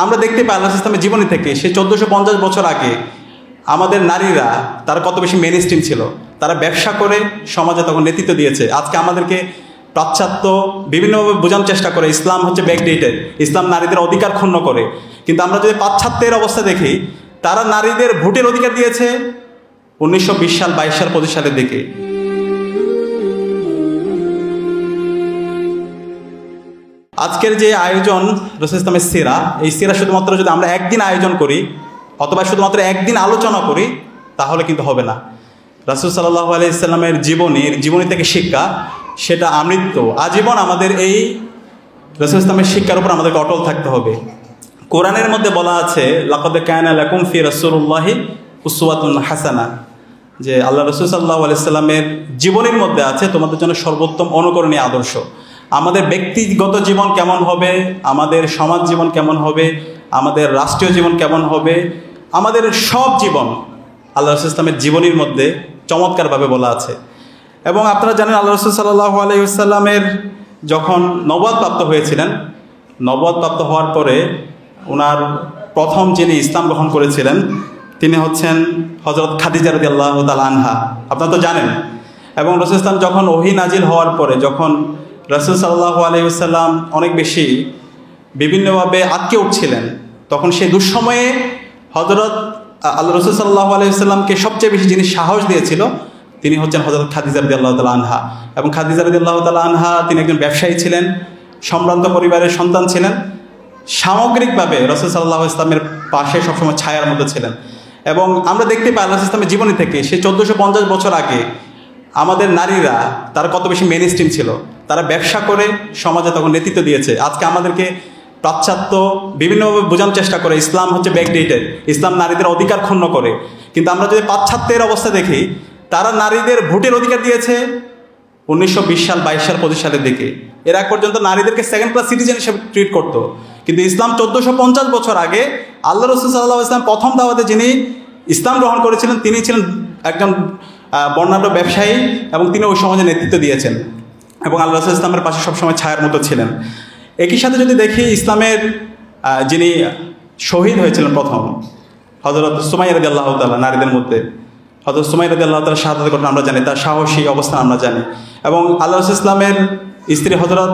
আমরা দেখতে পাই আল্লাহ ইসলামের জীবনী থেকে সে 1450 বছর আগে আমাদের নারীরা তারা কত বেশি মেন স্ট্রিম ছিল। তারা ব্যবসা করে সমাজে তখন নেতৃত্ব দিয়েছে। আজকে আমাদেরকে পাশ্চাত্য বিভিন্নভাবে বোঝানোর চেষ্টা করে ইসলাম হচ্ছে ব্যাকডেটেড, ইসলাম নারীদের অধিকার ক্ষুণ্ণ করে। কিন্তু আমরা যদি পাশ্চাত্যের অবস্থা দেখি, তারা নারীদের ভোটের অধিকার দিয়েছে 1920 সাল, 22 সাল, 25 সালের দিকে। আজকের যে আয়োজন রাসূল ইসলামের সিরা, এই সিরা শুধুমাত্র যদি আমরা একদিন আয়োজন করি অথবা শুধুমাত্র একদিন আলোচনা করি তাহলে কিন্তু হবে না। রাসূল সাল্লাল্লাহু আলাইহি সাল্লামের জীবনী থেকে শিক্ষা, সেটা আমৃত্য আজীবন আমাদের এই রাসূল ইসলামের শিক্ষার উপর আমাদেরকে অটল থাকতে হবে। কোরআনের মধ্যে বলা আছে, লাকাদ কানা লাকুম ফি রাসূলিল্লাহি উসওয়াতুন হাসানা, যে আল্লাহ রাসূল সাল্লাল্লাহু আলাইহি সাল্লামের জীবনীর মধ্যে আছে তোমাদের জন্য সর্বোত্তম অনুকরণীয় আদর্শ। আমাদের ব্যক্তিগত জীবন কেমন হবে, আমাদের সমাজ জীবন কেমন হবে, আমাদের রাষ্ট্রীয় জীবন কেমন হবে, আমাদের সব জীবন আল্লাহ রাসূল ইসলামের জীবনীর মধ্যে চমৎকারভাবে বলা আছে। এবং আপনারা জানেন আল্লাহ রাসূল সাল্লাল্লাহু আলাইহি ওয়াসাল্লামের যখন নবুয়ত প্রাপ্ত হয়েছিলেন, নবুয়ত প্রাপ্ত হওয়ার পরে ওনার প্রথম যিনি ইসলাম গ্রহণ করেছিলেন তিনি হচ্ছেন হযরত খাদিজা রাদিয়াল্লাহু তাআলা আনহা, আপনারা তো জানেন। এবং রাসূল ইসলাম যখন ওহী নাজিল হওয়ার পরে, যখন রাসূল সাল্লাল্লাহু আলাইহি ওয়াসাল্লাম অনেক বেশি বিভিন্নভাবে আটকে উঠছিলেন, তখন সেই দুঃসময়ে হযরত আল্লাহ রাসূল সাল্লাল্লাহু আলাইহি ওয়াসাল্লামকে সবচেয়ে বেশি যিনি সাহস দিয়েছিল তিনি হচ্ছেন হযরত খাদিজা রাদিয়াল্লাহু তাআলা আনহা। এবং খাদিজা রাদিয়াল্লাহু তাআলা আনহা তিনি একজন ব্যবসায়ী ছিলেন, সম্ভ্রান্ত পরিবারের সন্তান ছিলেন, সামগ্রিকভাবে রাসূল সাল্লাল্লাহু আলাইহি ওয়াসাল্লামের পাশে সবসময় ছায়ার মধ্যে ছিলেন। এবং আমরা দেখতে পাই আল্লাহ ইসলামের জীবনী থেকে সে 1450 বছর আগে আমাদের নারীরা তারা কত বেশি মেন স্ট্রিম ছিল। তারা ব্যবসা করে সমাজে তখন নেতৃত্ব দিয়েছে। আজকে আমাদেরকে পাশ্চাত্য বিভিন্নভাবে বোঝানোর চেষ্টা করে ইসলাম হচ্ছে ব্যাকডেটেড, ইসলাম নারীদের অধিকার ক্ষুণ্ণ করে। কিন্তু আমরা যদি পাশ্চাত্যের অবস্থা দেখি, তারা নারীদের ভোটের অধিকার দিয়েছে 1920 সাল, 22 সাল, 25 সালের দিকে। এর আগ পর্যন্ত নারীদেরকে সেকেন্ড ক্লাস সিটিজেন হিসেবে ট্রিট করতো। কিন্তু ইসলাম 1450 বছর আগে আল্লাহ রাসূল সাল্লাল্লাহু আলাইহি ওয়াসাল্লাম প্রথম দাওয়াতে যিনি ইসলাম গ্রহণ করেছিলেন তিনি ছিলেন একজন বর্ণাঢ্য ব্যবসায়ী, এবং তিনি ওই সমাজে নেতৃত্ব দিয়েছেন এবং আল্লাহ রাসূল ইসলামের পাশে সবসময় ছায়ার মতো ছিলেন। একই সাথে যদি দেখি ইসলামের যিনি শহীদ হয়েছিলেন প্রথম, হযরত সুমাইয়া রাদিয়াল্লাহু তাআলা, নারীদের মধ্যে হযরত সুমাইয়া রাদিয়াল্লাহু তাআলা শাহাদাতের ঘটনা আমরা জানি, তার সাহসী অবস্থান আমরা জানি। এবং আল্লাহ রাসূল ইসলামের স্ত্রী হযরত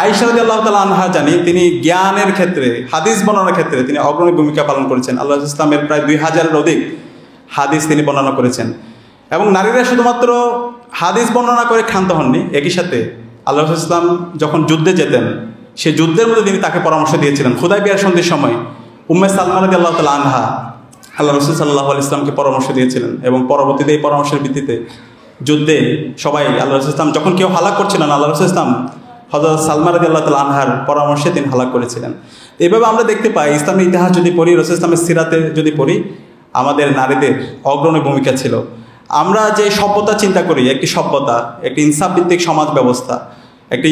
আয়েশা রাদিয়াল্লাহু তাআলা আনহা জানি, তিনি জ্ঞানের ক্ষেত্রে, হাদিস বর্ণনার ক্ষেত্রে তিনি অগ্রণী ভূমিকা পালন করেছেন। আল্লাহ রাসূল ইসলামের প্রায় 2000-এর অধিক হাদিস তিনি বর্ণনা করেছেন। এবং নারীরা শুধুমাত্র হাদিস বর্ণনা করে ক্ষান্ত হননি, একই সাথে আল্লাহ রাসূল ইসলাম যখন যুদ্ধে যেতেন সেই যুদ্ধের মধ্যে তিনি তাকে পরামর্শ দিয়েছিলেন। হুদায়বিয়ার সন্ধির সময় উম্মে সালমা রাদিয়াল্লাহু তাআলা আনহা আল্লাহ রাসূল সাল্লাল্লাহু আলাইহি ওয়াসাল্লামকে পরামর্শ দিয়েছিলেন। এবং পরবর্তীতে এই পরামর্শের ভিত্তিতে যুদ্ধে সবাই আল্লাহ রাসূল ইসলাম যখন কেউ হালাক করছিলেন, আল্লাহ রাসূল ইসলাম হযরত সালমা রাদিয়াল্লাহু তাআলা আনহার পরামর্শে তিনি হালাক করেছিলেন। এইভাবে আমরা দেখতে পাই ইসলামের ইতিহাস যদি পড়ি, রাসূল ইসলামের সিরাতে যদি পড়ি, আমাদের নারীদের অগ্রণী ভূমিকা ছিল। আমরা যে সভ্যতা চিন্তা করি, একটি সভ্যতা, একটি ইনসাফ ভিত্তিক সমাজ ব্যবস্থা, একটি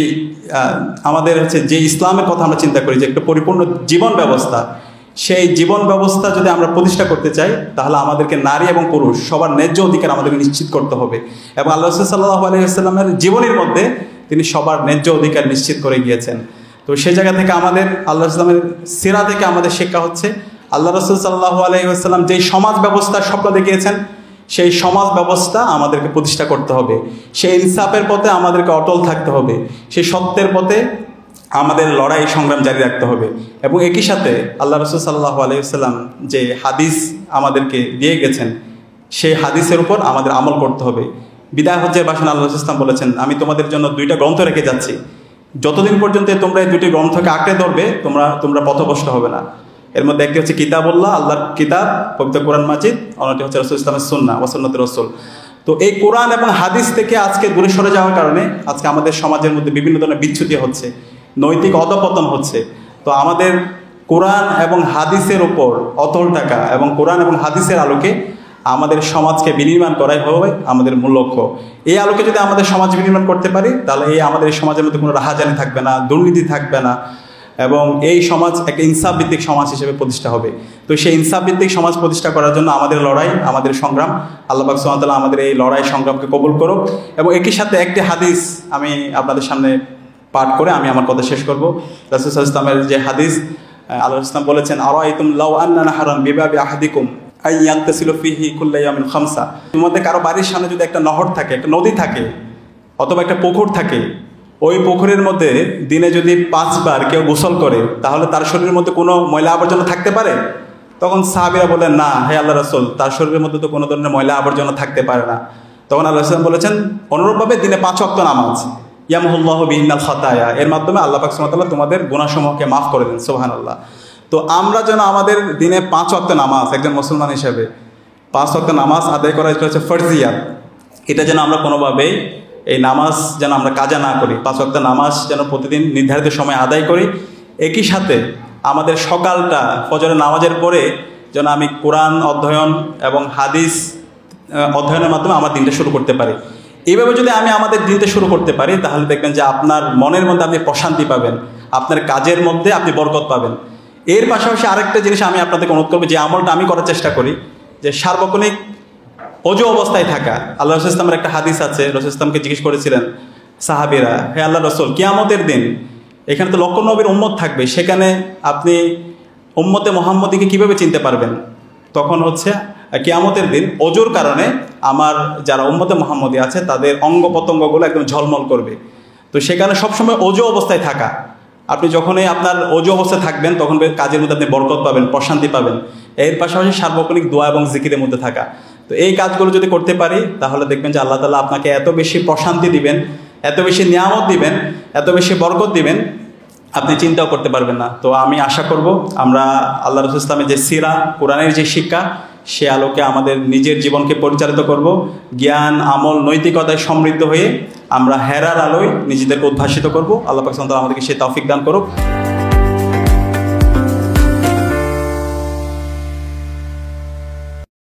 আমাদের হচ্ছে যে ইসলামের কথা আমরা চিন্তা করি যে একটা পরিপূর্ণ জীবন ব্যবস্থা, সেই জীবন ব্যবস্থা যদি আমরা প্রতিষ্ঠা করতে চাই তাহলে আমাদেরকে নারী এবং পুরুষ সবার ন্যায্য অধিকার আমাদেরকে নিশ্চিত করতে হবে। এবং আল্লাহ রাসূল সাল্লাল্লাহু আলাইহি ওয়াসাল্লামের জীবনীর মধ্যে তিনি সবার ন্যায্য অধিকার নিশ্চিত করে গিয়েছেন। তো সেই জায়গা থেকে আমাদের আল্লাহ ইসলামের সিরা থেকে আমাদের শিক্ষা হচ্ছে আল্লাহ রাসূল সাল্লাল্লাহু আলাইহি ওয়াসাল্লাম যেই সমাজ ব্যবস্থার স্বপ্ন দেখিয়েছেন সেই সমাজ ব্যবস্থা আমাদেরকে প্রতিষ্ঠা করতে হবে, সেই ইনসাফের পথে আমাদেরকে অটল থাকতে হবে, সেই সত্যের পথে আমাদের লড়াই সংগ্রাম জারি রাখতে হবে। এবং একই সাথে আল্লাহ রাসূল সাল্লাল্লাহু আলাইহি ওয়াসাল্লাম যে হাদিস আমাদেরকে দিয়ে গেছেন সেই হাদিসের উপর আমাদের আমল করতে হবে। বিদায় হজ্জের ভাষণে আল্লাহ রাসূল ইসলাম বলেছেন, আমি তোমাদের জন্য 2টা গ্রন্থ রেখে যাচ্ছি, যতদিন পর্যন্ত তোমরা এই 2টি গ্রন্থকে আঁকড়ে ধরবে তোমরা পথভ্রষ্ট হবে না। এর মধ্যে একটি হচ্ছে কিতাবুল্লাহ, আল্লাহর কিতাব পবিত্র কোরআন মাজিদ, অন্যটি হচ্ছে রাসূল ইসলামের সুন্নাহ ওয়া সুন্নাতুর রাসূল। তো এই কোরআন এবং হাদিস থেকে আজকে দূরে সরে যাওয়ার কারণে আজকে আমাদের সমাজের মধ্যে বিভিন্ন ধরনের বিচ্যুতি হচ্ছে, নৈতিক অধঃপতন হচ্ছে। তো আমাদের কোরআন এবং হাদিসের ওপর অটল থাকা এবং কোরআন এবং হাদিসের আলোকে আমাদের সমাজকে বিনির্মাণ করাই হবে আমাদের মূল লক্ষ্য। এই আলোকে যদি আমাদের সমাজ বিনির্মাণ করতে পারি তাহলে আমাদের এই সমাজের মধ্যে কোনো রাহাজানি থাকবে না, দুর্নীতি থাকবে না, এবং এই সমাজ একটা ইনসাফ ভিত্তিক সমাজ হিসেবে প্রতিষ্ঠা হবে। তো সেই ইনসাফ ভিত্তিক সমাজ প্রতিষ্ঠা করার জন্য আমাদের লড়াই, আমাদের সংগ্রাম, আল্লাহ পাক সুবহানাহু ওয়া তাআলা আমাদের এই লড়াই সংগ্রামকে কবুল করুক। এবং একই সাথে একটি হাদিস আমি আপনাদের সামনে পাঠ করে আমি আমার কথা শেষ করব। রাসূল সাল্লাল্লাহু আলাইহি ওয়াসাল্লামের যে হাদিস, আল্লাহ ইসলাম বলেছেন, আরাআইতুম লাউ আন্না নাহরান বিবাবি আহাদিকুম আই ইয়াগতাসিলু ফিহি কুল্লা ইয়াউমিন খামসা। তোমাদের কারো বাড়ির সামনে যদি একটা নহর থাকে, একটা নদী থাকে, অথবা একটা পুকুর থাকে, ওই পুকুরের মধ্যে দিনে যদি 5 বার কেউ গোসল করে, তাহলে তার শরীরের মধ্যে কোনো ময়লা আবর্জনা থাকতে পারে? তখন সাহাবীরা বললেন, না হে আল্লাহ রাসূল, তার শরীরের মধ্যে তো কোনো ধরনের ময়লা আবর্জনা থাকতে পারে না। তখন আল্লাহ রাসূল বলেছেন, অনুরূপভাবে দিনে 5 ওয়াক্ত নামাজ, ইয়ামহুল্লাহু বিহিন্নাল খাতায়া, এর মাধ্যমে আল্লাহ পাক সুবহানাহু ওয়া তাআলা তোমাদের গুনাহসমূহকে মাফ করে দেন। সুবহানাল্লাহ। তো আমরা যেন আমাদের দিনে 5 ওয়াক্ত নামাজ, একজন মুসলমান হিসেবে 5 ওয়াক্ত নামাজ আদায় করা হচ্ছে ফরজিয়াত, এটা যেন আমরা কোনোভাবেই এই নামাজ যেন আমরা কাজা না করি। 5 ওয়াক্ত নামাজ যেন প্রতিদিন নির্ধারিত সময় আদায় করি। একই সাথে আমাদের সকালটা ফজরের নামাজের পরে যেন আমি কোরআন অধ্যয়ন এবং হাদিস অধ্যয়নের মাধ্যমে আমার দিনটা শুরু করতে পারি। এইভাবে যদি আমি আমাদের দিনটা শুরু করতে পারি, তাহলে দেখবেন যে আপনার মনের মধ্যে আপনি প্রশান্তি পাবেন, আপনার কাজের মধ্যে আপনি বরকত পাবেন। এর পাশাপাশি আরেকটা জিনিস আমি আপনাদেরকে অনুরোধ করবো, যে আমলটা আমি করার চেষ্টা করি, যে সার্বক্ষণিক অজু অবস্থায় থাকা। আল্লাহ রাসূল ইসলামের একটা হাদিস আছে, রাসূল ইসলামকে জিজ্ঞেস করেছিলেন সাহাবীরা, হে আল্লাহ রাসূল, কিয়ামতের দিন এখানে তো লক্ষ নবীর উম্মত থাকবে, সেখানে আপনি উম্মতে মুহাম্মদীকে কিভাবে চিনতে পারবেন? তখন হচ্ছে কিয়ামতের দিন অজুর কারণে আমার যারা উম্মতে মুহাম্মদী আছে তাদের অঙ্গ প্রত্যঙ্গগুলো একদম ঝলমল করবে। তো সেখানে সবসময় অজু অবস্থায় থাকা, আপনি যখনই আপনার অজু অবস্থায় থাকবেন তখন কাজের মধ্যে আপনি বরকত পাবেন, প্রশান্তি পাবেন। এর পাশাপাশি সার্বক্ষণিক দোয়া এবং জিকিরের মধ্যে থাকা। তো এই কাজগুলো যদি করতে পারি, তাহলে দেখবেন যে আল্লাহ তাআলা আপনাকে এত বেশি প্রশান্তি দিবেন, এত বেশি নিয়ামত দিবেন, এত বেশি বরকত দিবেন, আপনি চিন্তাও করতে পারবেন না। তো আমি আশা করব আমরা আল্লাহ রাসূল ইসলামের যে সিরা, কোরআনের যে শিক্ষা, সে আলোকে আমাদের নিজের জীবনকে পরিচালিত করব। জ্ঞান, আমল, নৈতিকতায় সমৃদ্ধ হয়ে আমরা হেরার আলোয় নিজেদেরকে উদ্ভাসিত করব। আল্লাহ পাক সুবহানাহু ওয়া তাআলা আমাদেরকে সেই তৌফিক দান করুক।